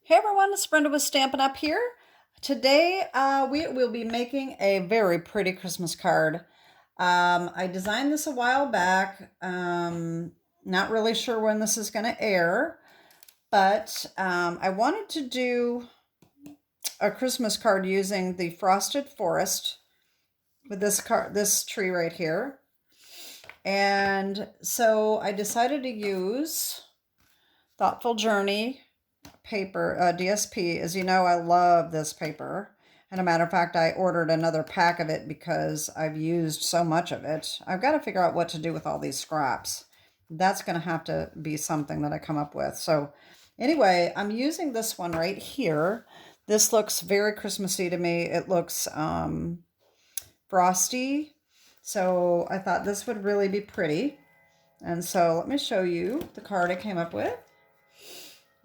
Hey everyone, it's Brenda with Stampin' Up here. Today we will be making a very pretty Christmas card. I designed this a while back. Not really sure when this is going to air, but I wanted to do a Christmas card using the Frosted Forest with this tree right here. And so I decided to use Thoughtful Journey paper, DSP. As you know, I love this paper. And a matter of fact, I ordered another pack of it because I've used so much of it. I've got to figure out what to do with all these scraps. That's going to have to be something that I come up with. So anyway, I'm using this one right here. This looks very Christmassy to me. It looks frosty. So I thought this would really be pretty. And so let me show you the card I came up with.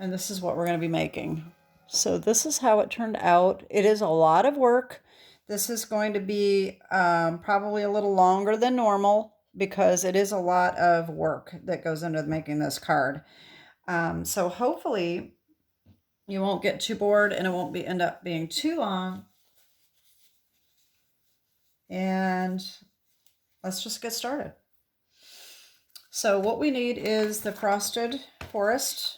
And this is what we're going to be making. So this is how it turned out. It is a lot of work. This is going to be probably a little longer than normal because it is a lot of work that goes into making this card. So hopefully you won't get too bored and it won't end up being too long. And let's just get started. So what we need is the Frosted Forest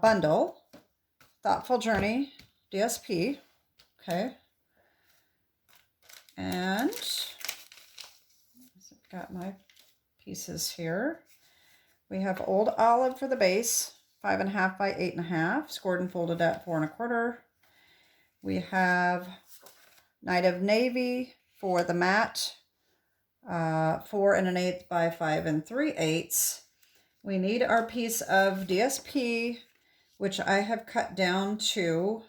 bundle, Thoughtful Journey DSP, okay, and I've got my pieces here. We have Old Olive for the base, 5.5 by 8.5, scored and folded at 4 1/4. We have Night of Navy for the matte, 4 1/8 by 5 3/8. We need our piece of DSP, which I have cut down to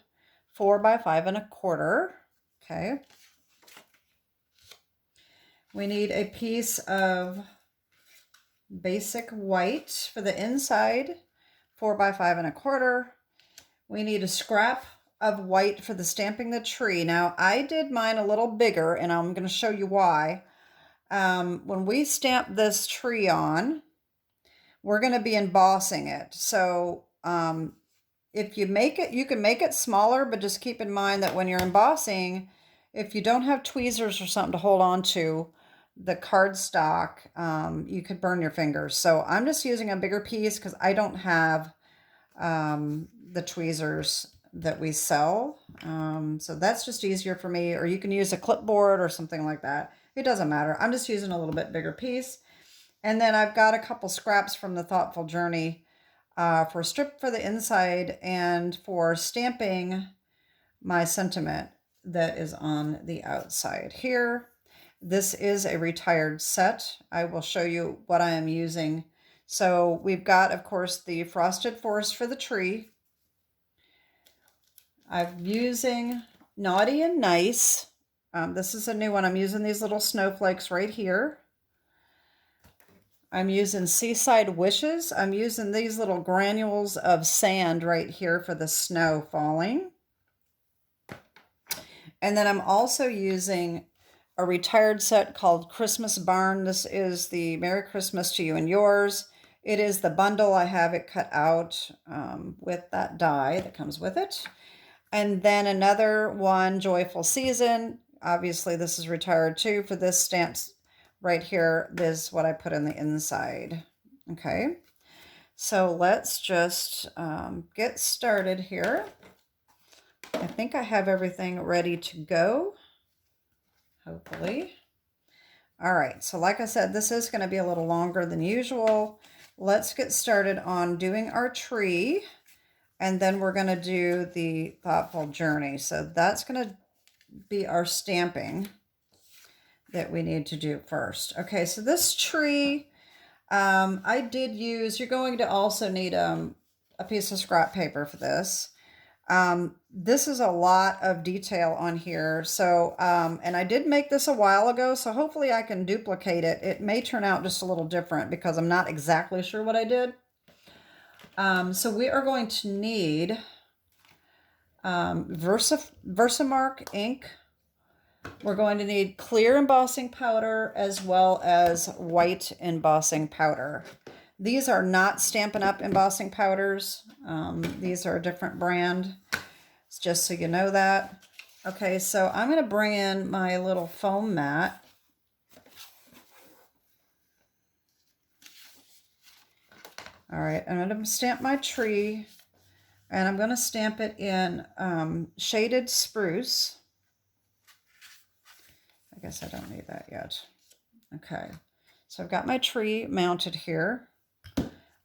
4 by 5 1/4. Okay. We need a piece of basic white for the inside, 4 by 5 1/4. We need a scrap of white for the stamping the tree. Now, I did mine a little bigger, and I'm going to show you why. When we stamp this tree on, we're going to be embossing it. So if you make it, you can make it smaller, but just keep in mind that when you're embossing, if you don't have tweezers or something to hold on to the cardstock, you could burn your fingers. So I'm just using a bigger piece because I don't have the tweezers that we sell. So that's just easier for me, or you can use a clipboard or something like that. It doesn't matter. I'm just using a little bit bigger piece. And then I've got a couple scraps from the Thoughtful Journey for a strip for the inside and for stamping my sentiment that is on the outside here. This is a retired set. I will show you what I am using. So we've got, of course, the Frosted Forest for the tree. I'm using Naughty and Nice. This is a new one. I'm using these little snowflakes right here. I'm using Seaside Wishes. I'm using these little granules of sand right here for the snow falling. And then I'm also using a retired set called Christmas Barn. This is the Merry Christmas to You and Yours. It is the bundle. I have it cut out with that die that comes with it. And then another one, Joyful Season. Obviously, this is retired too. For this stamps right here, this is what I put in the inside. Okay, so let's just get started here. I think I have everything ready to go, hopefully. All right, so like I said, this is going to be a little longer than usual. Let's get started on doing our tree, and then we're going to do the Thoughtful Journey. So that's going to be our stamping that we need to do first. Okay, so this tree, I did use, you're going to also need a piece of scrap paper for this. This is a lot of detail on here. So, and I did make this a while ago, so hopefully I can duplicate it. It may turn out just a little different because I'm not exactly sure what I did. So we are going to need Versamark ink. We're going to need clear embossing powder as well as white embossing powder. These are not Stampin' Up! Embossing powders. These are a different brand. It's just so you know that. Okay, so I'm going to bring in my little foam mat. All right, I'm going to stamp my tree, and I'm going to stamp it in shaded spruce. I guess I don't need that yet. Okay, so I've got my tree mounted here.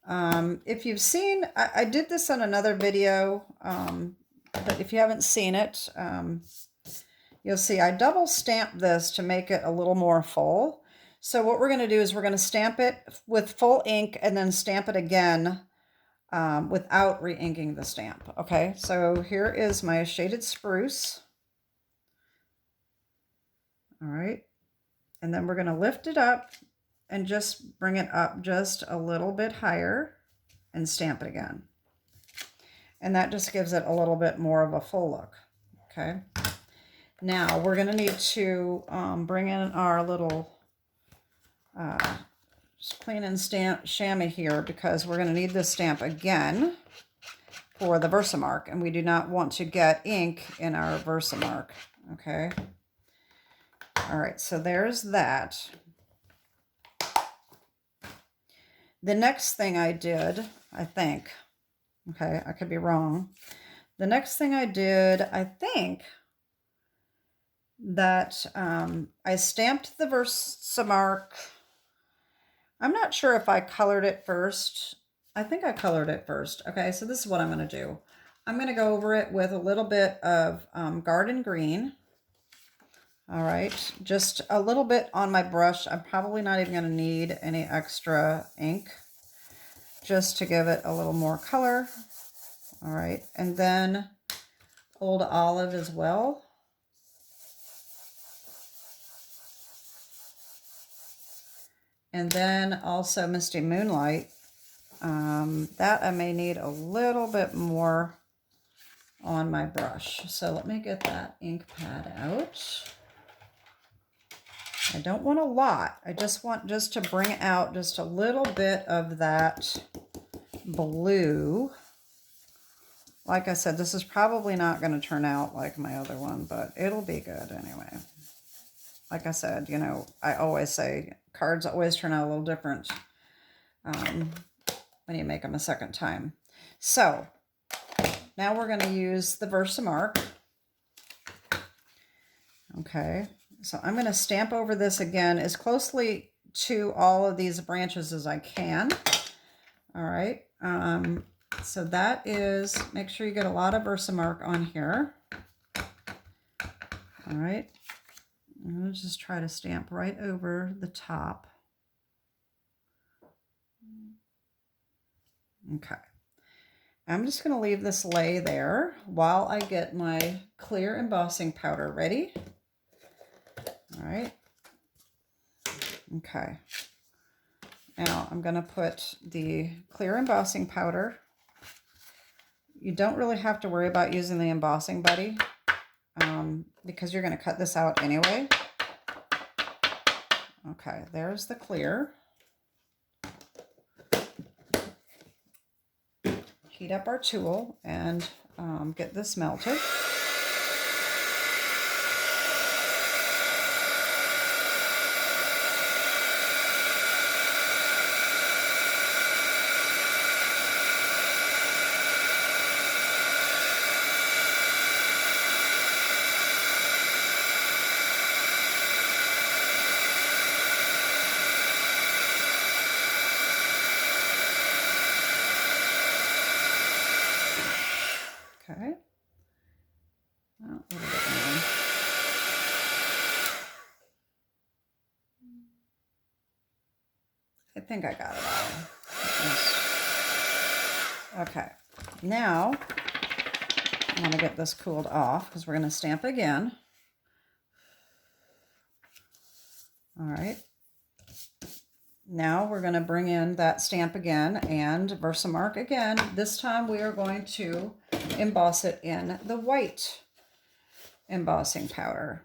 If you've seen, I did this on another video, but if you haven't seen it, you'll see I double stamped this to make it a little more full. So what we're going to do is we're going to stamp it with full ink and then stamp it again without re-inking the stamp. Okay, so here is my shaded spruce. All right, and then we're going to lift it up and just bring it up just a little bit higher and stamp it again. And that just gives it a little bit more of a full look. Okay, now we're going to need to bring in our little clean and stamp chamois here, because we're going to need this stamp again for the Versamark, and we do not want to get ink in our Versamark. Okay, all right, so there's that. The next thing I did, I think, okay, I could be wrong. The next thing I did, I think that I stamped the Versamark. I'm not sure if I colored it first. I think I colored it first. Okay, so this is what I'm going to do. I'm going to go over it with a little bit of garden green. All right, just a little bit on my brush. I'm probably not even going to need any extra ink, just to give it a little more color. All right, and then Old Olive as well. And then also Misty Moonlight. That I may need a little bit more on my brush. So let me get that ink pad out. I don't want a lot. I just want just to bring out just a little bit of that blue. Like I said, this is probably not going to turn out like my other one, but it'll be good anyway. Like I said, you know, I always say cards always turn out a little different when you make them a second time. So now we're going to use the Versamark. Okay, so I'm going to stamp over this again as closely to all of these branches as I can. All right, so that is, make sure you get a lot of Versamark on here. All right, I'm going to just try to stamp right over the top. Okay, I'm just going to leave this lay there while I get my clear embossing powder ready. All right. Okay. Now I'm going to put the clear embossing powder. You don't really have to worry about using the embossing buddy because you're going to cut this out anyway. Okay, there's the clear. Heat up our tool and get this melted. Okay. Oh, a little bit more. I think I got it all. Okay. Now, I'm going to get this cooled off because we're going to stamp again. All right. Now we're going to bring in that stamp again and Versamark again. This time we are going to emboss it in the white embossing powder.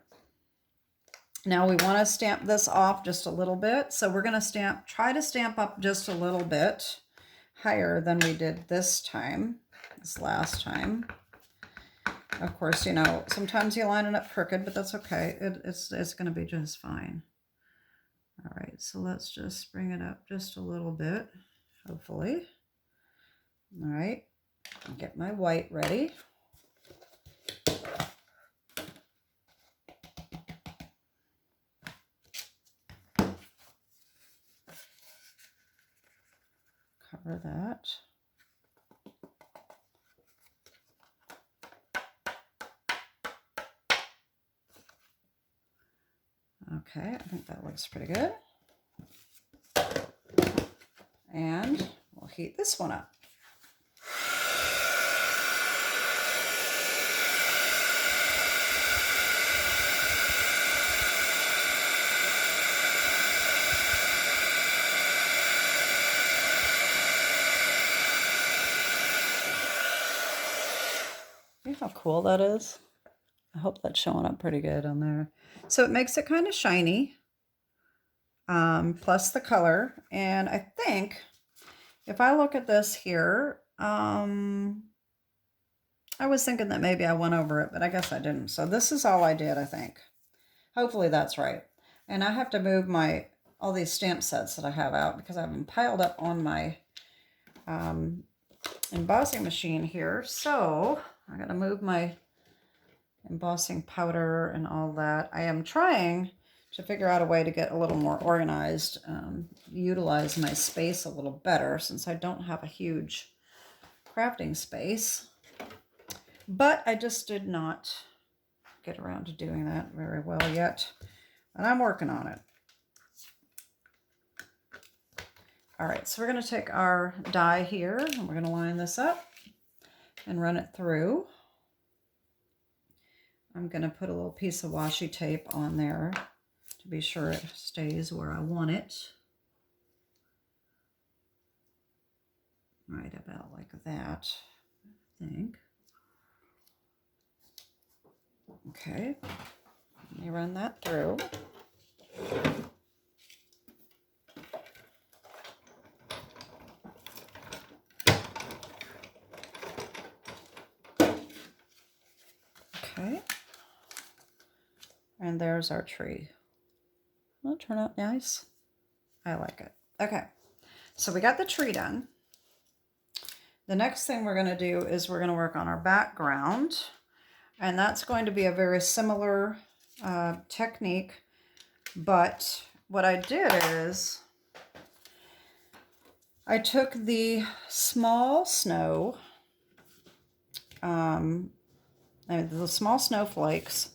Now we want to stamp this off just a little bit. So we're going to try to stamp up just a little bit higher than we did this last time. Of course, you know, sometimes you line it up crooked, but that's okay. It's going to be just fine. All right, so let's just bring it up just a little bit, hopefully. All right, I'll get my white ready. Cover that. Okay, I think that looks pretty good. And we'll heat this one up. See how cool that is? I hope that's showing up pretty good on there. So it makes it kind of shiny, plus the color. And I think if I look at this here, I was thinking that maybe I went over it, but I guess I didn't. So this is all I did, I think. Hopefully that's right. And I have to move all these stamp sets that I have out because I have them piled up on my embossing machine here. So I got to move my embossing powder and all that. I am trying to figure out a way to get a little more organized, utilize my space a little better since I don't have a huge crafting space. But I just did not get around to doing that very well yet. And I'm working on it. All right, so we're going to take our die here and we're going to line this up and run it through. I'm going to put a little piece of washi tape on there to be sure it stays where I want it. Right about like that, I think. Okay, let me run that through. Okay, and there's our tree. Will it turn out nice? I like it. Okay, so we got the tree done. The next thing we're going to do is we're going to work on our background. And that's going to be a very similar technique. But what I did is I took the small snow, the small snowflakes,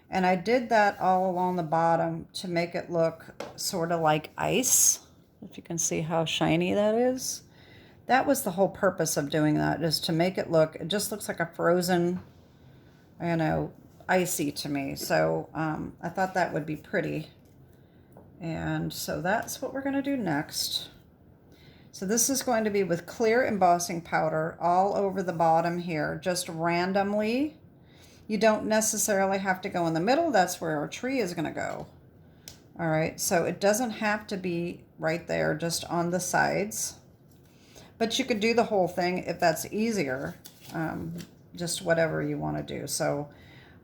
and I did that all along the bottom to make it look sort of like ice. If you can see how shiny that is. That was the whole purpose of doing that, is to make it just looks like a frozen, you know, icy to me. So I thought that would be pretty. And so that's what we're going to do next. So this is going to be with clear embossing powder all over the bottom here, just randomly. You don't necessarily have to go in the middle. That's where our tree is going to go. All right, so it doesn't have to be right there, just on the sides. But you could do the whole thing if that's easier, just whatever you want to do. So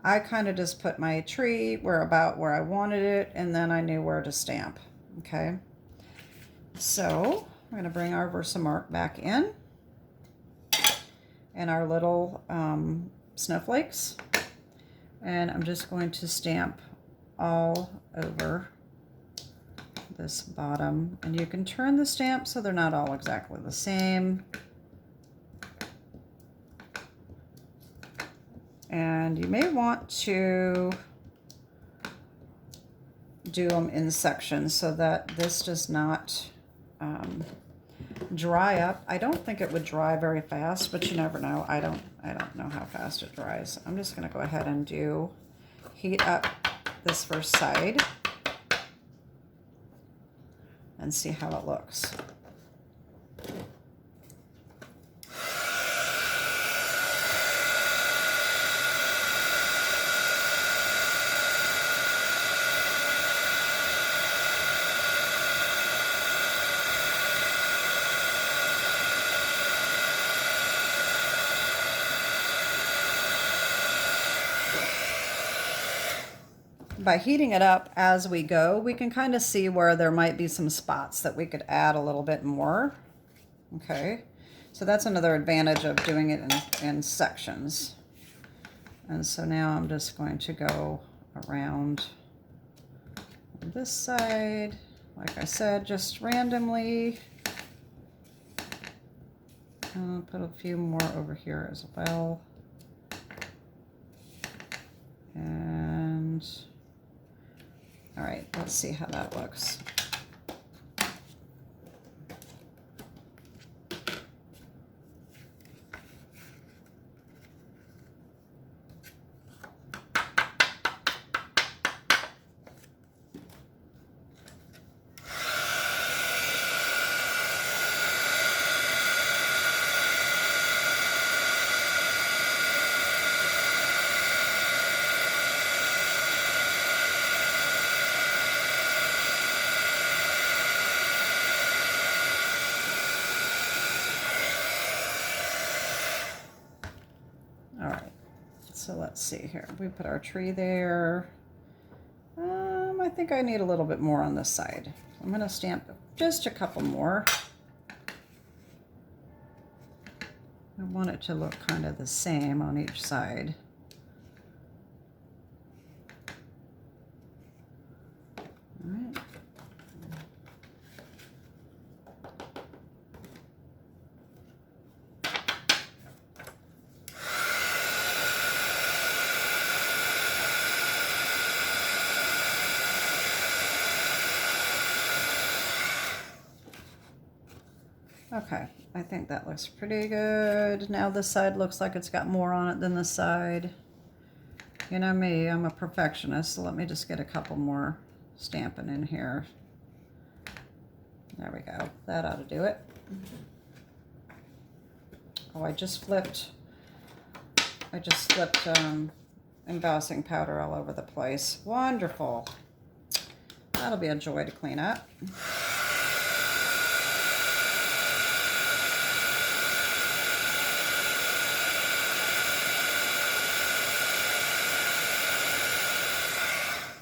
I kind of just put my tree about where I wanted it, and then I knew where to stamp. Okay, so we're going to bring our Versamark back in, and our little snowflakes, and I'm just going to stamp all over this bottom, and you can turn the stamp so they're not all exactly the same. And you may want to do them in sections so that this does not dry up. I don't think it would dry very fast, but you never know. I don't know how fast it dries. I'm just going to go ahead and heat up this first side and see how it looks. by heating it up as we go, we can kind of see where there might be some spots that we could add a little bit more. Okay, so that's another advantage of doing it in sections. And so now I'm just going to go around this side, like I said, just randomly. I'll put a few more over here as well. And all right, let's see how that looks. All right, so let's see here. We put our tree there. I think I need a little bit more on this side. I'm going to stamp just a couple more. I want it to look kind of the same on each side. All right. Okay, I think that looks pretty good. Now this side looks like it's got more on it than this side. You know me, I'm a perfectionist, so let me just get a couple more stamping in here. There we go. That ought to do it. Oh, I just flipped embossing powder all over the place. Wonderful. That'll be a joy to clean up.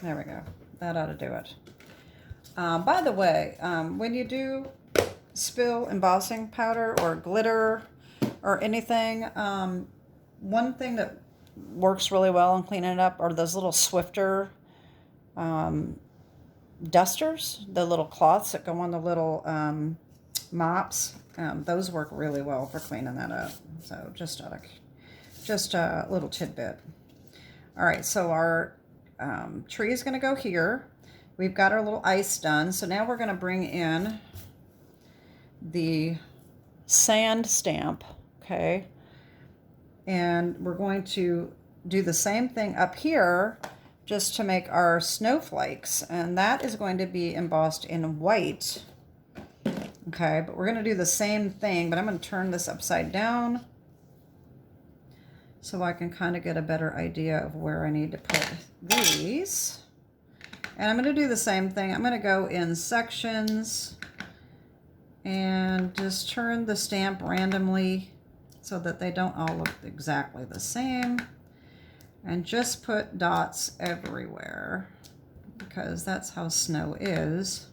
There we go. That ought to do it. By the way, when you do spill embossing powder or glitter or anything, one thing that works really well in cleaning it up are those little Swifter dusters, the little cloths that go on the little mops. Those work really well for cleaning that up. So just a little tidbit. All right, so our tree is going to go here. We've got our little ice done. So now we're going to bring in the sand stamp, okay? And we're going to do the same thing up here just to make our snowflakes. And that is going to be embossed in white. Okay, but we're going to do the same thing, but I'm going to turn this upside down so I can kind of get a better idea of where I need to put these. And I'm going to do the same thing. I'm going to go in sections and just turn the stamp randomly so that they don't all look exactly the same. And just put dots everywhere because that's how snow is.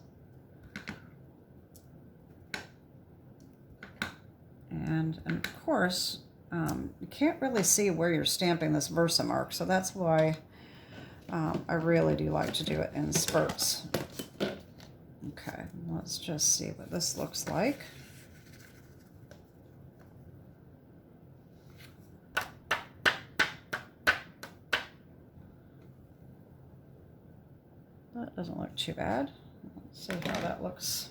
And of course, you can't really see where you're stamping this Versamark, so that's why I really do like to do it in spurts. Okay, let's just see what this looks like. That doesn't look too bad. Let's see how that looks.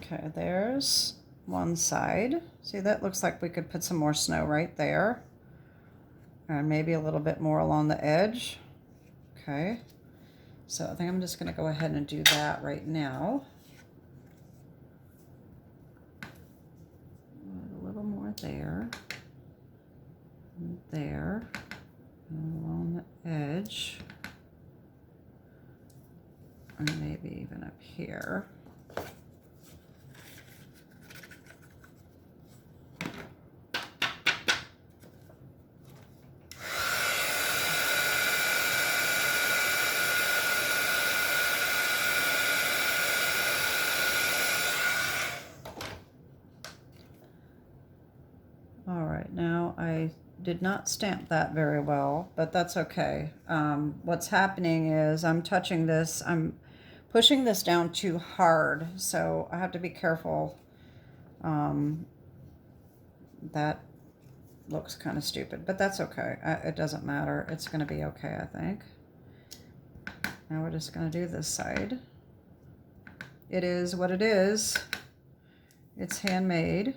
Okay, there's one side. See, that looks like we could put some more snow right there. And maybe a little bit more along the edge. Okay, so I think I'm just going to go ahead and do that right now. A little more there. And there. And along the edge. and maybe even up here. All right, now I did not stamp that very well, but that's okay. What's happening is I'm touching this, I'm pushing this down too hard, so I have to be careful. That looks kind of stupid, but that's okay. It doesn't matter. It's going to be okay, I think. Now we're just going to do this side. It is what it is. It's handmade.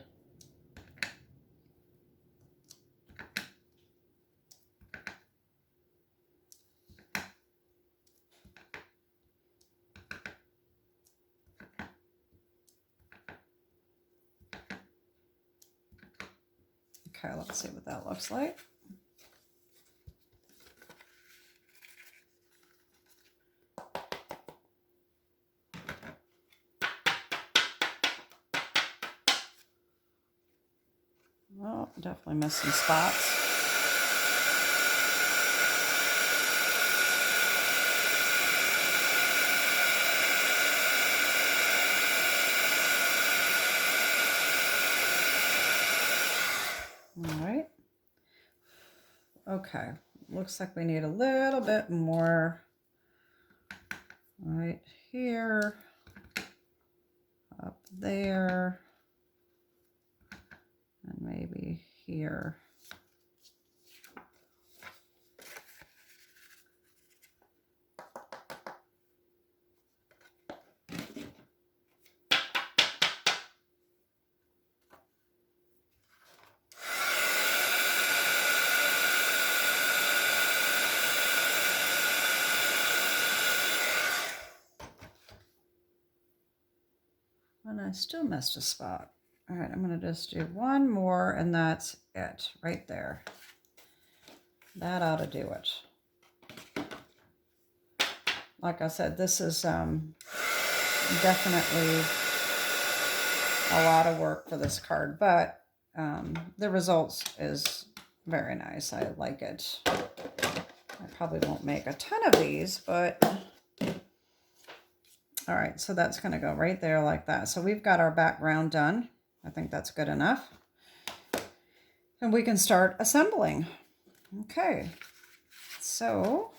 Okay, let's see what that looks like. Well, definitely missed some spots. All right. Okay, looks like we need a little bit more right here, up there, and maybe here. And I still missed a spot. All right, I'm going to just do one more, and that's it right there. That ought to do it. Like I said, this is definitely a lot of work for this card, but the results is very nice. I like it. I probably won't make a ton of these, but all right, so that's going to go right there like that. So we've got our background done. I think that's good enough. And we can start assembling. Okay, so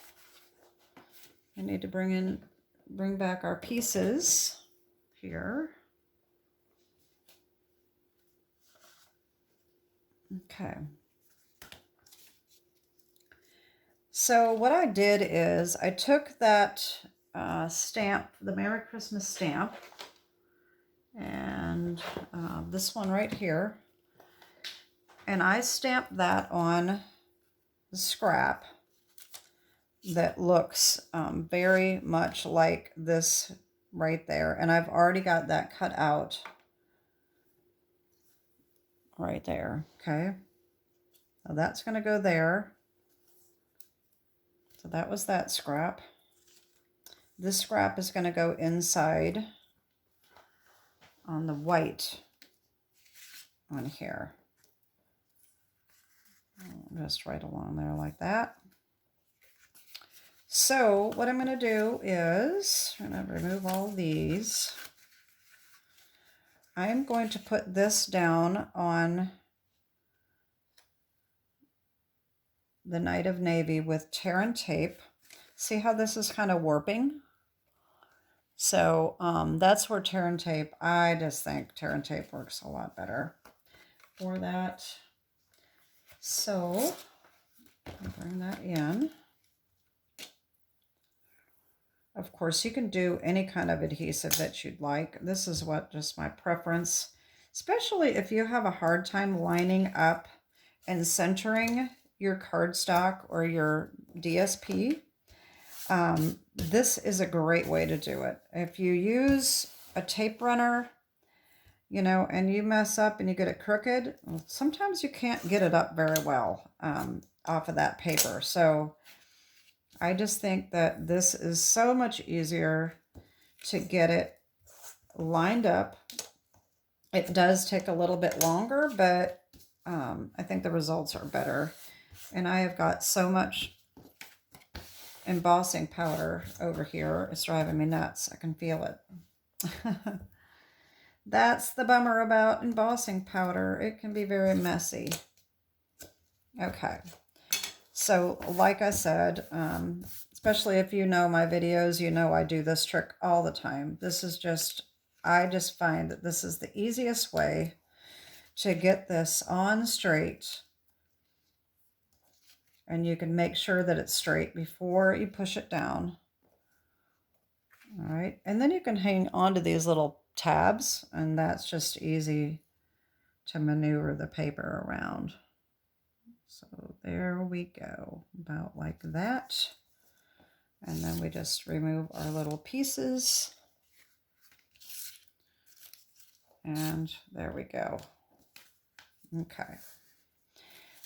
I need to bring back our pieces here. Okay. So what I did is I took that stamp, the Merry Christmas stamp, and this one right here, and I stamped that on the scrap that looks very much like this right there, and I've already got that cut out right there. Okay, so that's going to go there. So that was that scrap. This scrap is going to go inside on the white on here. Just right along there like that. So what I'm going to do is, I'm going to remove all these. I'm going to put this down on the Night of Navy with tear and tape. See how this is kind of warping? So that's where tear and tape, I just think tear and tape works a lot better for that. So I'll bring that in. Of course, you can do any kind of adhesive that you'd like. This is just my preference, especially if you have a hard time lining up and centering your cardstock or your DSP. This is a great way to do it. If you use a tape runner, you know, and you mess up and you get it crooked, well, sometimes you can't get it up very well off of that paper. So I just think that this is so much easier to get it lined up. It does take a little bit longer, but I think the results are better. And I have got so much embossing powder over here. It's driving me nuts. I can feel it. That's the bummer about embossing powder. It can be very messy. Okay. So like I said, especially if you know my videos, you know I do this trick all the time. This is just, I just find that this is the easiest way to get this on straight. And you can make sure that it's straight before you push it down. All right, and then you can hang onto these little tabs, and that's just easy to maneuver the paper around. So there we go, about like that. And then we just remove our little pieces. And there we go. Okay.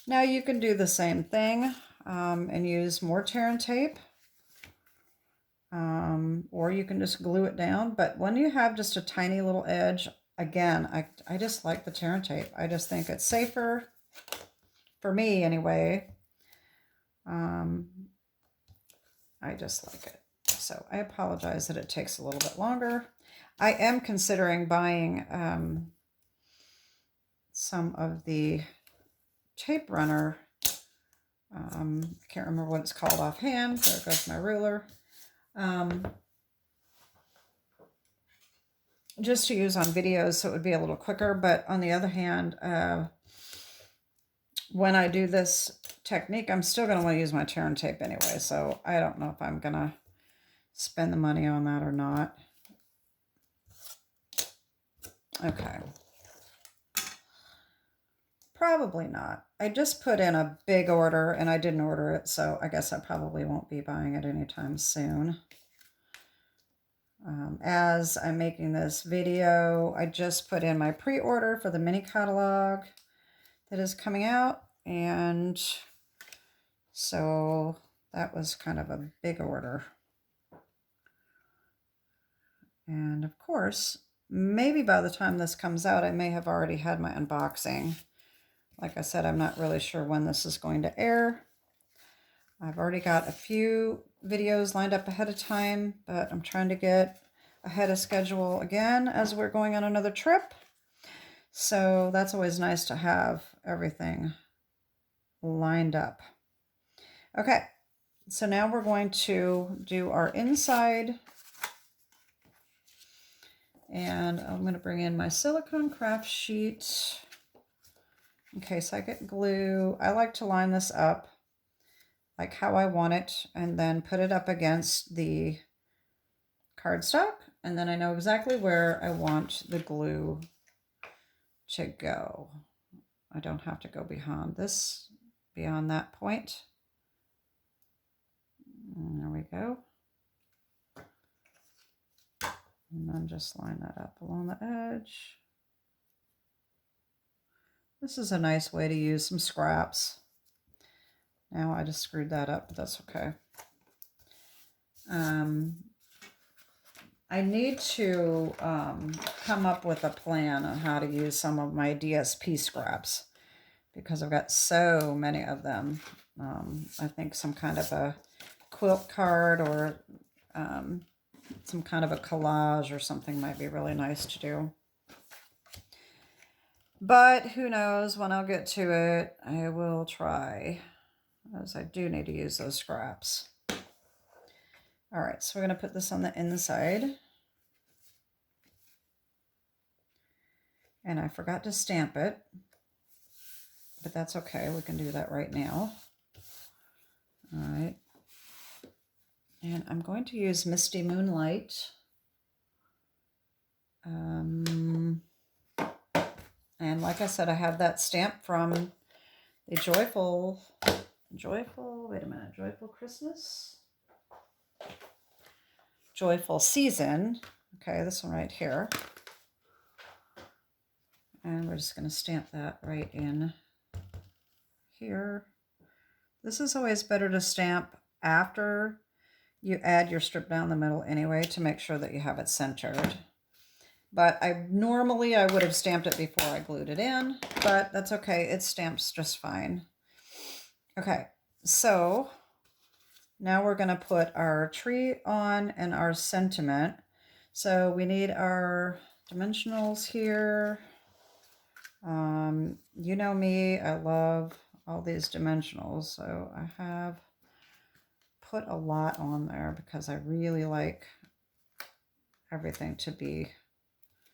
Now you can do the same thing and use more tear and tape. Or you can just glue it down. But when you have just a tiny little edge, again, I just like the tear and tape. I just think it's safer, for me anyway. I just like it. So I apologize that it takes a little bit longer. I am considering buying some of the tape runner. I can't remember what it's called offhand. There goes my ruler. Just to use on videos so it would be a little quicker. But on the other hand, when I do this technique, I'm still going to want to use my tear and tape anyway. So I don't know if I'm going to spend the money on that or not. Okay. Probably not. I just put in a big order and I didn't order it, so I guess I probably won't be buying it anytime soon. As I'm making this video, I just put in my pre-order for the mini catalog that is coming out, and so that was kind of a big order. And of course, maybe by the time this comes out, I may have already had my unboxing. Like I said, I'm not really sure when this is going to air. I've already got a few videos lined up ahead of time, but I'm trying to get ahead of schedule again as we're going on another trip. So that's always nice to have everything lined up. Okay, so now we're going to do our inside. And I'm going to bring in my silicone craft sheet in case I get glue. I like to line this up like how I want it and then put it up against the cardstock. And then I know exactly where I want the glue to go. I don't have to go beyond that point. And there we go. And then just line that up along the edge. This is a nice way to use some scraps. Now I just screwed that up, but that's okay. I need to come up with a plan on how to use some of my DSP scraps because I've got so many of them. I think some kind of a quilt card or some kind of a collage or something might be really nice to do. But who knows, when I'll get to it, I will try, as I do need to use those scraps. All right, so we're going to put this on the inside. And I forgot to stamp it, but that's okay. We can do that right now. All right. And I'm going to use Misty Moonlight. And like I said, I have that stamp from the Joyful Christmas? Joyful Season. Okay, this one right here. And we're just going to stamp that right in here. This is always better to stamp after you add your strip down the middle anyway to make sure that you have it centered. But normally I would have stamped it before I glued it in, but that's okay. It stamps just fine. Okay, so now we're going to put our tree on and our sentiment. So we need our dimensionals here. You know me, I love all these dimensionals. So I have put a lot on there because I really like everything to be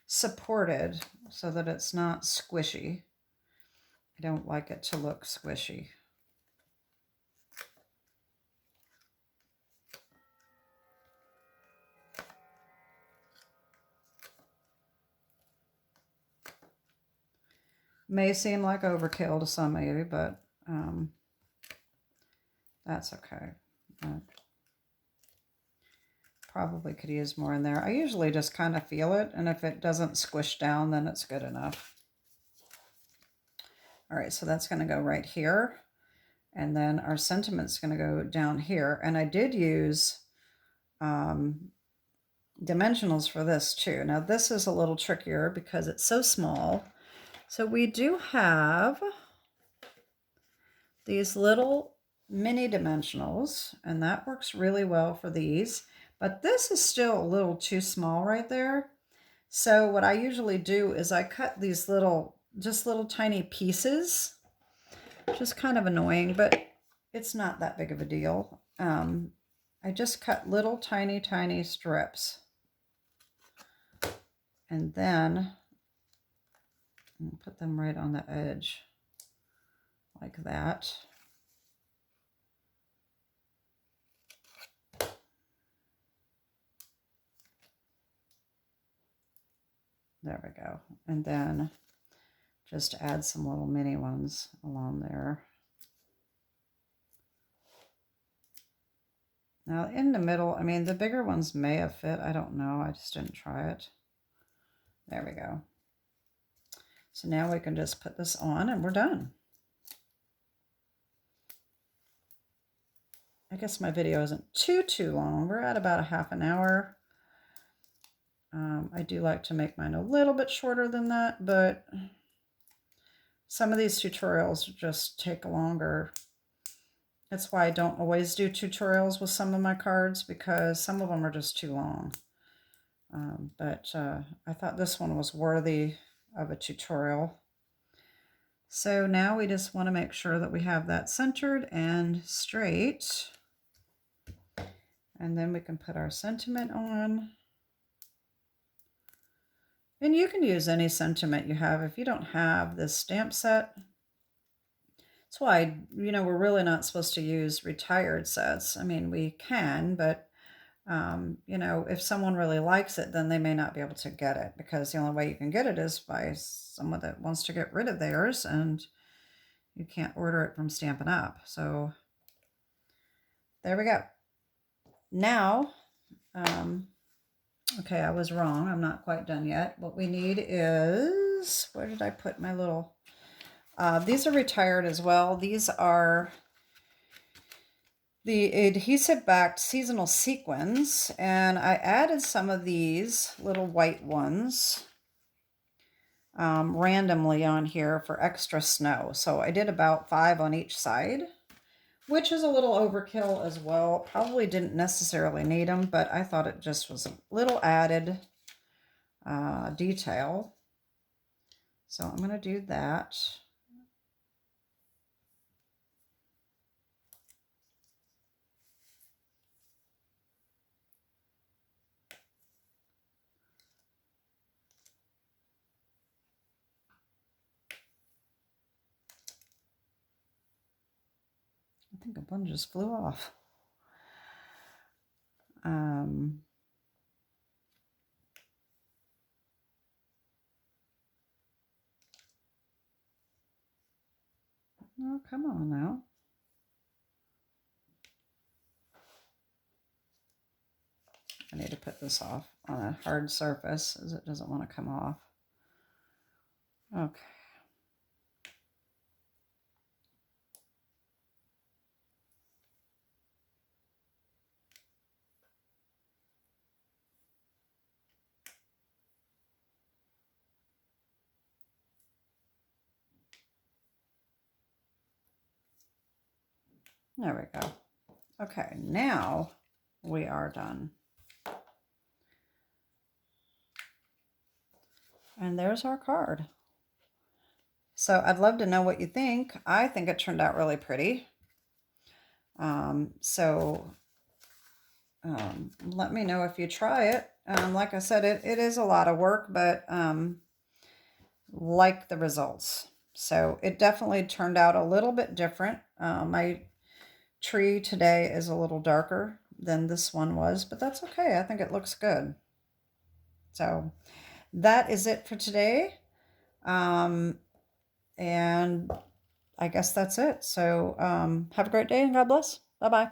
supported so that it's not squishy. I don't like it to look squishy. May seem like overkill to some of you, but that's okay. Probably could use more in there. I usually just kind of feel it, and if it doesn't squish down, then it's good enough. All right, so that's going to go right here. And then our sentiment's going to go down here. And I did use dimensionals for this too. Now this is a little trickier because it's so small. So we do have these little mini dimensionals, and that works really well for these. But this is still a little too small right there. So what I usually do is I cut these just little tiny pieces, which is kind of annoying, but it's not that big of a deal. I just cut little tiny strips. And then put them right on the edge like that. There we go. And then just add some little mini ones along there. Now in the middle, I mean, the bigger ones may have fit. I don't know. I just didn't try it. There we go. So now we can just put this on and we're done. I guess my video isn't too long. We're at about a half an hour. I do like to make mine a little bit shorter than that, but some of these tutorials just take longer. That's why I don't always do tutorials with some of my cards, because some of them are just too long. But I thought this one was worthy of a tutorial. So now we just want to make sure that we have that centered and straight. And then we can put our sentiment on. And you can use any sentiment you have. If you don't have this stamp set, that's why, we're really not supposed to use retired sets. I mean, we can, but, if someone really likes it, then they may not be able to get it, because the only way you can get it is by someone that wants to get rid of theirs, and you can't order it from Stampin' Up. So there we go. Now, okay, I was wrong. I'm not quite done yet. What we need is, where did I put my little, these are retired as well. These are the adhesive-backed seasonal sequins, and I added some of these little white ones randomly on here for extra snow. So I did about 5 on each side, which is a little overkill as well. Probably didn't necessarily need them, but I thought it just was a little added detail. So I'm going to do that. I think one just flew off. Oh, come on now. I need to put this off on a hard surface as it doesn't want to come off. Okay. There we go. Okay, now we are done. And there's our card. So I'd love to know what you think. I think it turned out really pretty. Let me know if you try it. Like I said, it is a lot of work, but like the results. So it definitely turned out a little bit different. My tree today is a little darker than this one was, but that's okay. I think it looks good. So that is it for today. And I guess that's it. So have a great day and God bless. Bye-bye.